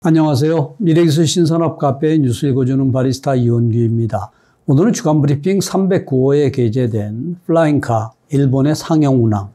안녕하세요. 미래기술 신산업 카페의 뉴스 읽어주는 바리스타 이원규입니다. 오늘은 주간 브리핑 309호에 게재된 플라잉카 일본의 상용 운항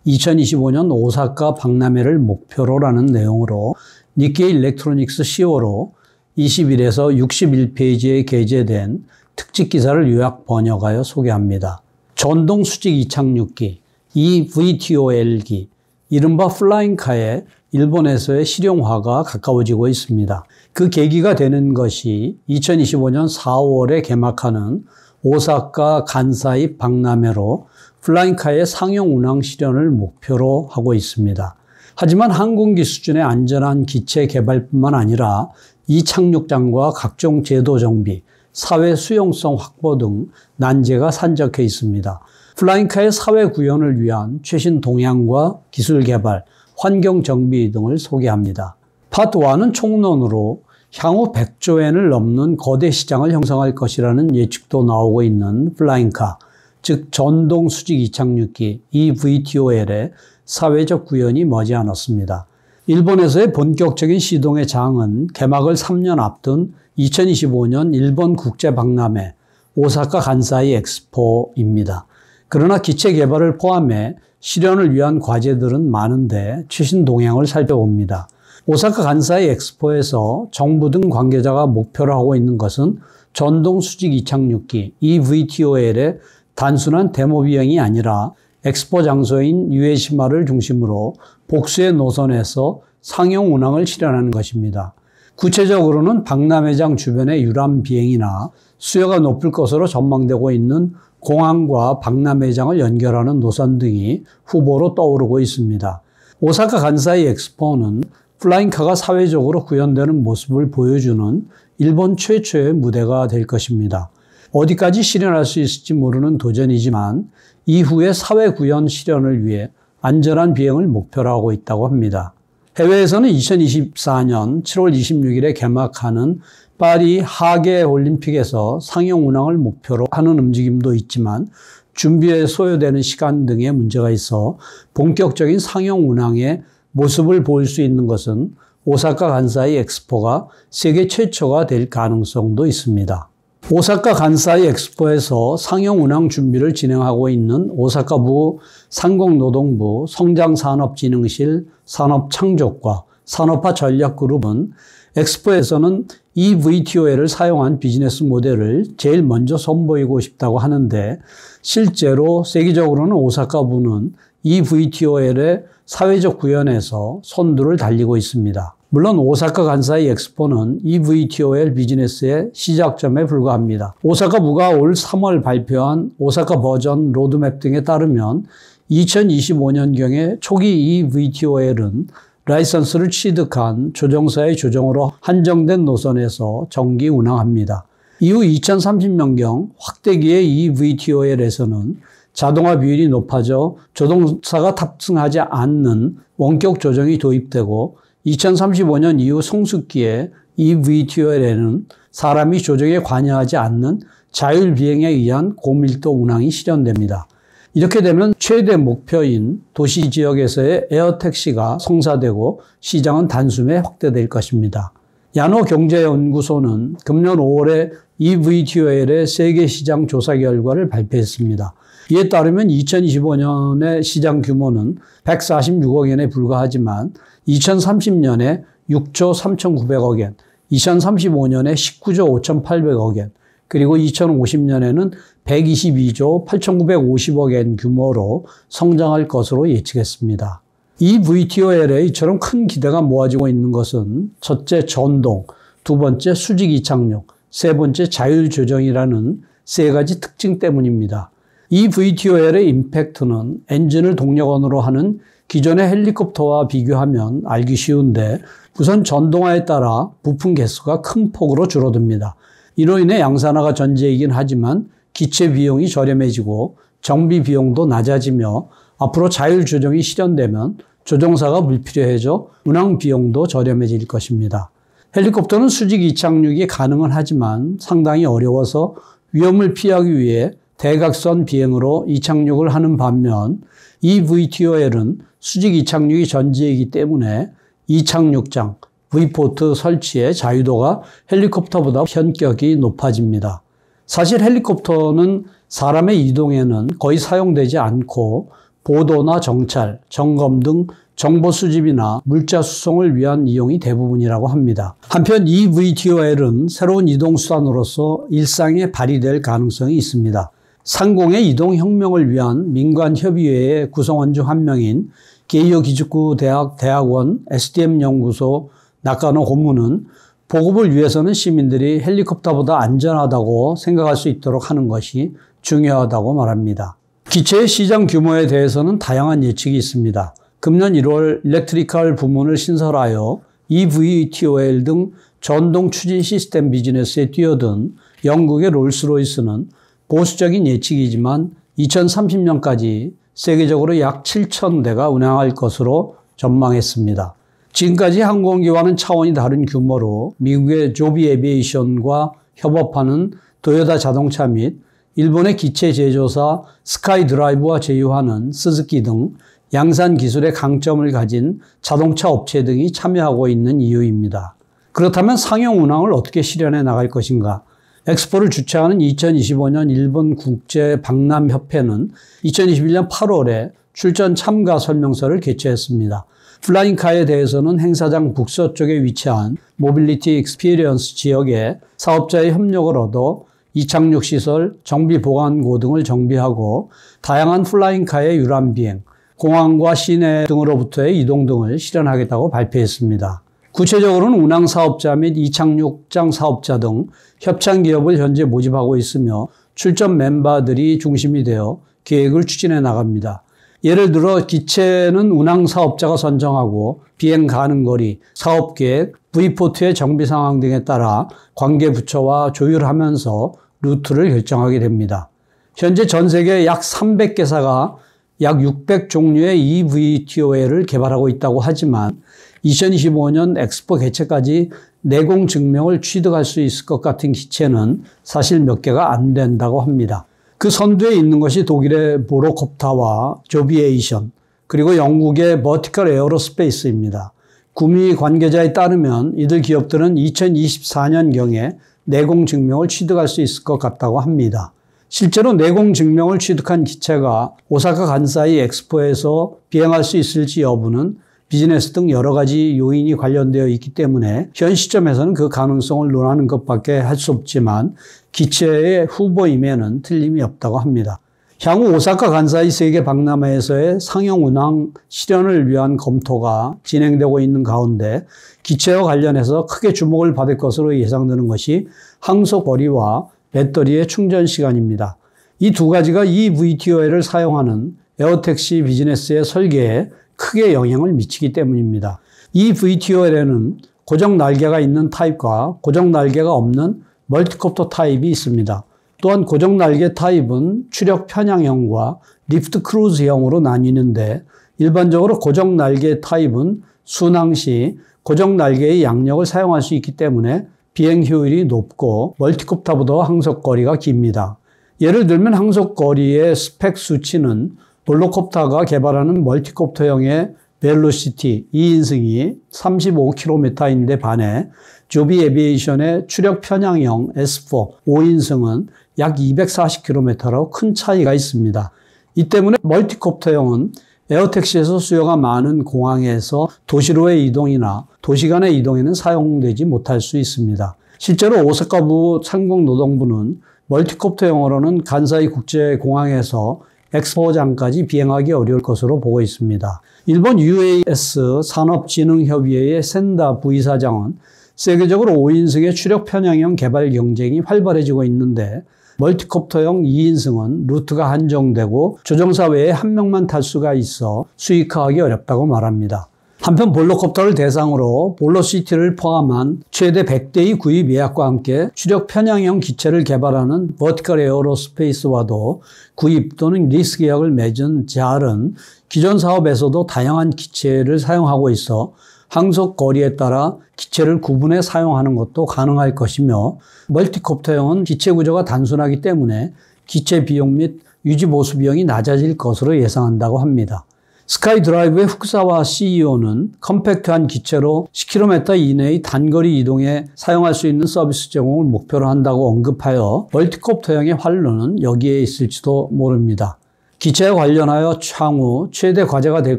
2025년 오사카 박람회를 목표로라는 내용으로 니케이 일렉트로닉스 10호로 21에서 61페이지에 게재된 특집 기사를 요약 번역하여 소개합니다. 전동 수직 이착륙기 EVTOL기 이른바 플라잉카의 일본에서의 실용화가 가까워지고 있습니다. 그 계기가 되는 것이 2025년 4월에 개막하는 오사카 간사이 박람회로 플라잉카의 상용 운항 실현을 목표로 하고 있습니다. 하지만 항공기 수준의 안전한 기체 개발뿐만 아니라 이 착륙장과 각종 제도 정비, 사회 수용성 확보 등 난제가 산적해 있습니다. 플라잉카의 사회 구현을 위한 최신 동향과 기술 개발, 환경 정비 등을 소개합니다. 파트 1은 총론으로 향후 100조엔을 넘는 거대 시장을 형성할 것이라는 예측도 나오고 있는 플라잉카, 즉 전동 수직 이착륙기 EVTOL의 사회적 구현이 머지않았습니다. 일본에서의 본격적인 시동의 장은 개막을 3년 앞둔 2025년 일본 국제박람회 오사카 간사이 엑스포입니다. 그러나 기체 개발을 포함해 실현을 위한 과제들은 많은데 최신 동향을 살펴봅니다. 오사카 간사이 엑스포에서 정부 등 관계자가 목표로 하고 있는 것은 전동 수직 이착륙기 EVTOL의 단순한 데모 비행이 아니라 엑스포 장소인 유에시마를 중심으로 복수의 노선에서 상용 운항을 실현하는 것입니다. 구체적으로는 박람회장 주변의 유람 비행이나 수요가 높을 것으로 전망되고 있는 공항과 박람회장을 연결하는 노선 등이 후보로 떠오르고 있습니다. 오사카 간사이 엑스포는 플라잉카가 사회적으로 구현되는 모습을 보여주는 일본 최초의 무대가 될 것입니다. 어디까지 실현할 수 있을지 모르는 도전이지만 이후의 사회 구현 실현을 위해 안전한 비행을 목표로 하고 있다고 합니다. 해외에서는 2024년 7월 26일에 개막하는 파리 하계 올림픽에서 상용 운항을 목표로 하는 움직임도 있지만 준비에 소요되는 시간 등의 문제가 있어 본격적인 상용 운항의 모습을 볼 수 있는 것은 오사카 간사이 엑스포가 세계 최초가 될 가능성도 있습니다. 오사카 간사이 엑스포에서 상용 운항 준비를 진행하고 있는 오사카부 상공노동부 성장산업진흥실 산업창조과 산업화 전략그룹은 엑스포에서는 EVTOL을 사용한 비즈니스 모델을 제일 먼저 선보이고 싶다고 하는데 실제로 세계적으로는 오사카부는 EVTOL의 사회적 구현에서 선두를 달리고 있습니다. 물론 오사카 간사이 엑스포는 EVTOL 비즈니스의 시작점에 불과합니다. 오사카부가 올 3월 발표한 오사카 버전 로드맵 등에 따르면 2025년경에 초기 EVTOL은 라이선스를 취득한 조종사의 조종으로 한정된 노선에서 정기 운항합니다. 이후 2030년경 확대기의 EVTOL에서는 자동화 비율이 높아져 조종사가 탑승하지 않는 원격 조종이 도입되고 2035년 이후 성숙기의 EVTOL에는 사람이 조종에 관여하지 않는 자율 비행에 의한 고밀도 운항이 실현됩니다. 이렇게 되면 최대 목표인 도시 지역에서의 에어택시가 성사되고 시장은 단숨에 확대될 것입니다. 야노 경제연구소는 금년 5월에 EVTOL의 세계 시장 조사 결과를 발표했습니다. 이에 따르면 2025년의 시장 규모는 146억 엔에 불과하지만 2030년에 6조 3,900억 엔, 2035년에 19조 5,800억 엔, 그리고 2050년에는 122조 8,950억 엔 규모로 성장할 것으로 예측했습니다. EVTOL에 이처럼 큰 기대가 모아지고 있는 것은 첫째 전동, 두 번째 수직 이착륙, 세 번째 자율 조정이라는 세 가지 특징 때문입니다. EVTOL의 임팩트는 엔진을 동력원으로 하는 기존의 헬리콥터와 비교하면 알기 쉬운데 우선 전동화에 따라 부품 개수가 큰 폭으로 줄어듭니다. 이로 인해 양산화가 전제이긴 하지만 기체 비용이 저렴해지고 정비 비용도 낮아지며 앞으로 자율 조정이 실현되면 조종사가 불필요해져 운항 비용도 저렴해질 것입니다. 헬리콥터는 수직 이착륙이 가능은 하지만 상당히 어려워서 위험을 피하기 위해 대각선 비행으로 이착륙을 하는 반면 EVTOL은 수직 이착륙이 전제이기 때문에 이착륙장, V포트 설치의 자유도가 헬리콥터보다 현격이 높아집니다. 사실 헬리콥터는 사람의 이동에는 거의 사용되지 않고 보도나 정찰, 점검 등 정보 수집이나 물자 수송을 위한 이용이 대부분이라고 합니다. 한편 이 VTOL은 새로운 이동수단으로서 일상에 발휘될 가능성이 있습니다. 상공의 이동혁명을 위한 민간협의회의 구성원 중 한 명인 게이오 기즈쿠 대학원 SDM 연구소 나카노 고문은 보급을 위해서는 시민들이 헬리콥터보다 안전하다고 생각할 수 있도록 하는 것이 중요하다고 말합니다. 기체의 시장 규모에 대해서는 다양한 예측이 있습니다. 금년 1월 일렉트리컬 부문을 신설하여 eVTOL 등 전동 추진 시스템 비즈니스에 뛰어든 영국의 롤스로이스는 보수적인 예측이지만 2030년까지 세계적으로 약 7,000대가 운항할 것으로 전망했습니다. 지금까지 항공기와는 차원이 다른 규모로 미국의 조비 에비에이션과 협업하는 도요타 자동차 및 일본의 기체 제조사 스카이드라이브와 제휴하는 스즈키 등 양산 기술의 강점을 가진 자동차 업체 등이 참여하고 있는 이유입니다. 그렇다면 상용 운항을 어떻게 실현해 나갈 것인가? 엑스포를 주최하는 2025년 일본 국제박람협회는 2021년 8월에 출전 참가 설명서를 개최했습니다. 플라잉카에 대해서는 행사장 북서쪽에 위치한 모빌리티 익스피리언스 지역에 사업자의 협력을 얻어 이착륙 시설, 정비 보관고 등을 정비하고 다양한 플라잉카의 유람비행, 공항과 시내 등으로부터의 이동 등을 실현하겠다고 발표했습니다. 구체적으로는 운항 사업자 및 이착륙장 사업자 등 협찬 기업을 현재 모집하고 있으며 출전 멤버들이 중심이 되어 계획을 추진해 나갑니다. 예를 들어 기체는 운항 사업자가 선정하고 비행 가능 거리, 사업 계획, V포트의 정비 상황 등에 따라 관계 부처와 조율하면서 루트를 결정하게 됩니다. 현재 전 세계 약 300개사가 약 600종류의 eVTOL을 개발하고 있다고 하지만 2025년 엑스포 개최까지 내공 증명을 취득할 수 있을 것 같은 기체는 사실 몇 개가 안 된다고 합니다. 그 선두에 있는 것이 독일의 보로콥타와 조비에이션, 그리고 영국의 버티컬 에어로스페이스입니다. 구미 관계자에 따르면 이들 기업들은 2024년경에 내공 증명을 취득할 수 있을 것 같다고 합니다. 실제로 내공 증명을 취득한 기체가 오사카 간사이 엑스포에서 비행할 수 있을지 여부는 비즈니스 등 여러 가지 요인이 관련되어 있기 때문에 현 시점에서는 그 가능성을 논하는 것밖에 할 수 없지만 기체의 후보임에는 틀림이 없다고 합니다. 향후 오사카 간사이 세계 박람회에서의 상용 운항 실현을 위한 검토가 진행되고 있는 가운데 기체와 관련해서 크게 주목을 받을 것으로 예상되는 것이 항속 거리와 배터리의 충전 시간입니다. 이 두 가지가 eVTOL을 사용하는 에어택시 비즈니스의 설계에 크게 영향을 미치기 때문입니다. eVTOL에는 고정 날개가 있는 타입과 고정 날개가 없는 멀티콥터 타입이 있습니다. 또한 고정 날개 타입은 추력 편향형과 리프트 크루즈형으로 나뉘는데 일반적으로 고정 날개 타입은 순항 시 고정 날개의 양력을 사용할 수 있기 때문에 비행 효율이 높고 멀티콥터보다 항속거리가 깁니다. 예를 들면 항속거리의 스펙 수치는 볼로콥터가 개발하는 멀티콥터형의 벨로시티 2인승이 35km인데 반해 조비 에비에이션의 추력 편향형 S4 5인승은 약 240km로 큰 차이가 있습니다. 이 때문에 멀티콥터형은 에어택시에서 수요가 많은 공항에서 도시로의 이동이나 도시 간의 이동에는 사용되지 못할 수 있습니다. 실제로 오사카부 상공노동부는 멀티콥터형으로는 간사이 국제공항에서 엑스포장까지 비행하기 어려울 것으로 보고 있습니다. 일본 UAS 산업진흥협의회의 센다 부이사장은 세계적으로 5인승의 추력 편향형 개발 경쟁이 활발해지고 있는데 멀티콥터형 2인승은 루트가 한정되고 조종사 외에 한 명만 탈 수가 있어 수익화하기 어렵다고 말합니다. 한편 볼로콥터를 대상으로 볼로시티를 포함한 최대 100대의 구입 예약과 함께 추력 편향형 기체를 개발하는 버티컬 에어로스페이스와도 구입 또는 리스 계약을 맺은 JAL은 기존 사업에서도 다양한 기체를 사용하고 있어 항속 거리에 따라 기체를 구분해 사용하는 것도 가능할 것이며 멀티콥터형은 기체 구조가 단순하기 때문에 기체 비용 및 유지 보수 비용이 낮아질 것으로 예상한다고 합니다. 스카이드라이브의 후쿠사와 CEO는 컴팩트한 기체로 10km 이내의 단거리 이동에 사용할 수 있는 서비스 제공을 목표로 한다고 언급하여 멀티콥터형의 활로는 여기에 있을지도 모릅니다. 기체에 관련하여 향후 최대 과제가 될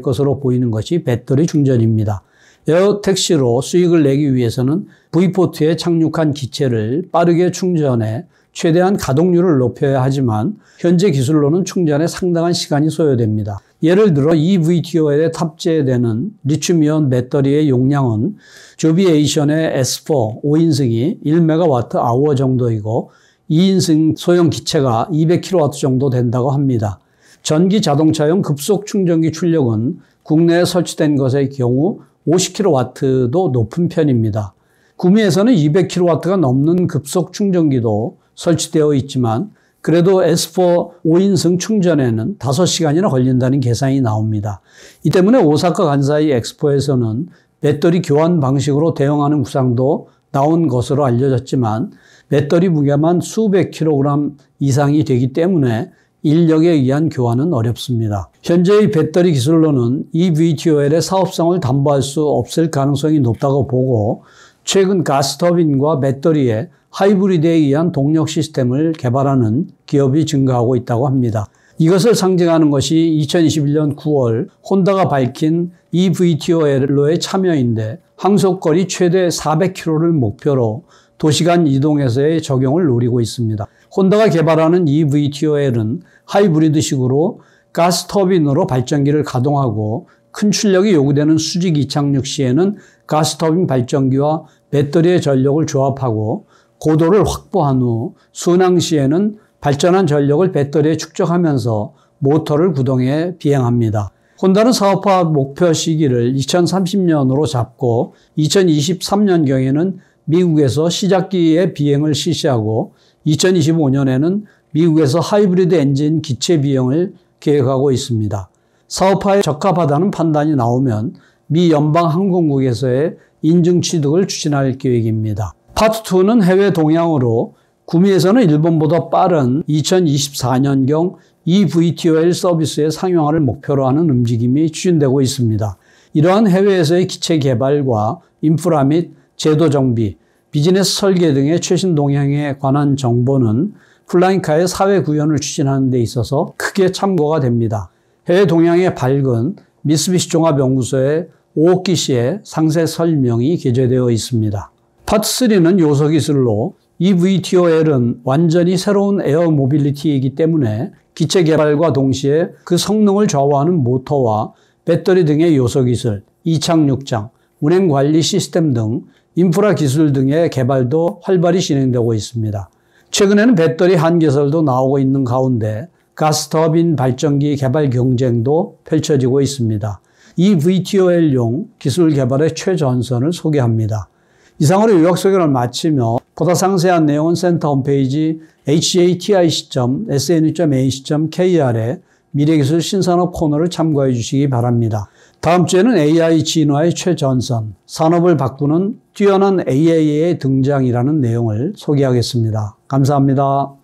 것으로 보이는 것이 배터리 충전입니다. 에어택시로 수익을 내기 위해서는 V포트에 착륙한 기체를 빠르게 충전해 최대한 가동률을 높여야 하지만 현재 기술로는 충전에 상당한 시간이 소요됩니다. 예를 들어 eVTOL에 탑재되는 리튬이온 배터리의 용량은 조비에이션의 S4 5인승이 1MWh 정도이고 2인승 소형 기체가 200kW 정도 된다고 합니다. 전기 자동차용 급속 충전기 출력은 국내에 설치된 것의 경우 50kW도 높은 편입니다. 구미에서는 200kW가 넘는 급속 충전기도 설치되어 있지만 그래도 S4 5인승 충전에는 5시간이나 걸린다는 계산이 나옵니다. 이 때문에 오사카 간사이 엑스포에서는 배터리 교환 방식으로 대응하는 구상도 나온 것으로 알려졌지만 배터리 무게만 수백 킬로그램 이상이 되기 때문에 인력에 의한 교환은 어렵습니다. 현재의 배터리 기술로는 eVTOL의 사업성을 담보할 수 없을 가능성이 높다고 보고 최근 가스터빈과 배터리에 하이브리드에 의한 동력 시스템을 개발하는 기업이 증가하고 있다고 합니다. 이것을 상징하는 것이 2021년 9월 혼다가 밝힌 eVTOL로의 참여인데 항속거리 최대 400km를 목표로 도시간 이동에서의 적용을 노리고 있습니다. 혼다가 개발하는 eVTOL은 하이브리드식으로 가스터빈으로 발전기를 가동하고 큰 출력이 요구되는 수직 이착륙 시에는 가스터빈 발전기와 배터리의 전력을 조합하고 고도를 확보한 후 순항 시에는 발전한 전력을 배터리에 축적하면서 모터를 구동해 비행합니다. 혼다는 사업화 목표 시기를 2030년으로 잡고 2023년경에는 미국에서 시작기의 비행을 실시하고 2025년에는 미국에서 하이브리드 엔진 기체 비행을 계획하고 있습니다. 사업화에 적합하다는 판단이 나오면 미 연방항공국에서의 인증 취득을 추진할 계획입니다. 파트 2는 해외 동향으로 구미에서는 일본보다 빠른 2024년경 eVTOL 서비스의 상용화를 목표로 하는 움직임이 추진되고 있습니다. 이러한 해외에서의 기체 개발과 인프라 및 제도 정비, 비즈니스 설계 등의 최신 동향에 관한 정보는 플라잉카의 사회 구현을 추진하는 데 있어서 크게 참고가 됩니다. 해외 동향의 밝은 미쓰비시 종합연구소의 오오키 씨의 상세 설명이 게재되어 있습니다. 파트 3는 요소 기술로 eVTOL은 완전히 새로운 에어 모빌리티이기 때문에 기체 개발과 동시에 그 성능을 좌우하는 모터와 배터리 등의 요소 기술, 이착륙장, 운행 관리 시스템 등 인프라 기술 등의 개발도 활발히 진행되고 있습니다. 최근에는 배터리 한계설도 나오고 있는 가운데 가스터빈 발전기 개발 경쟁도 펼쳐지고 있습니다. eVTOL용 기술 개발의 최전선을 소개합니다. 이상으로 요약 소개를 마치며 보다 상세한 내용은 센터 홈페이지 hatic.snu.ac.kr에 미래기술 신산업 코너를 참고해 주시기 바랍니다. 다음 주에는 AI 진화의 최전선, 산업을 바꾸는 뛰어난 AI의 등장이라는 내용을 소개하겠습니다. 감사합니다.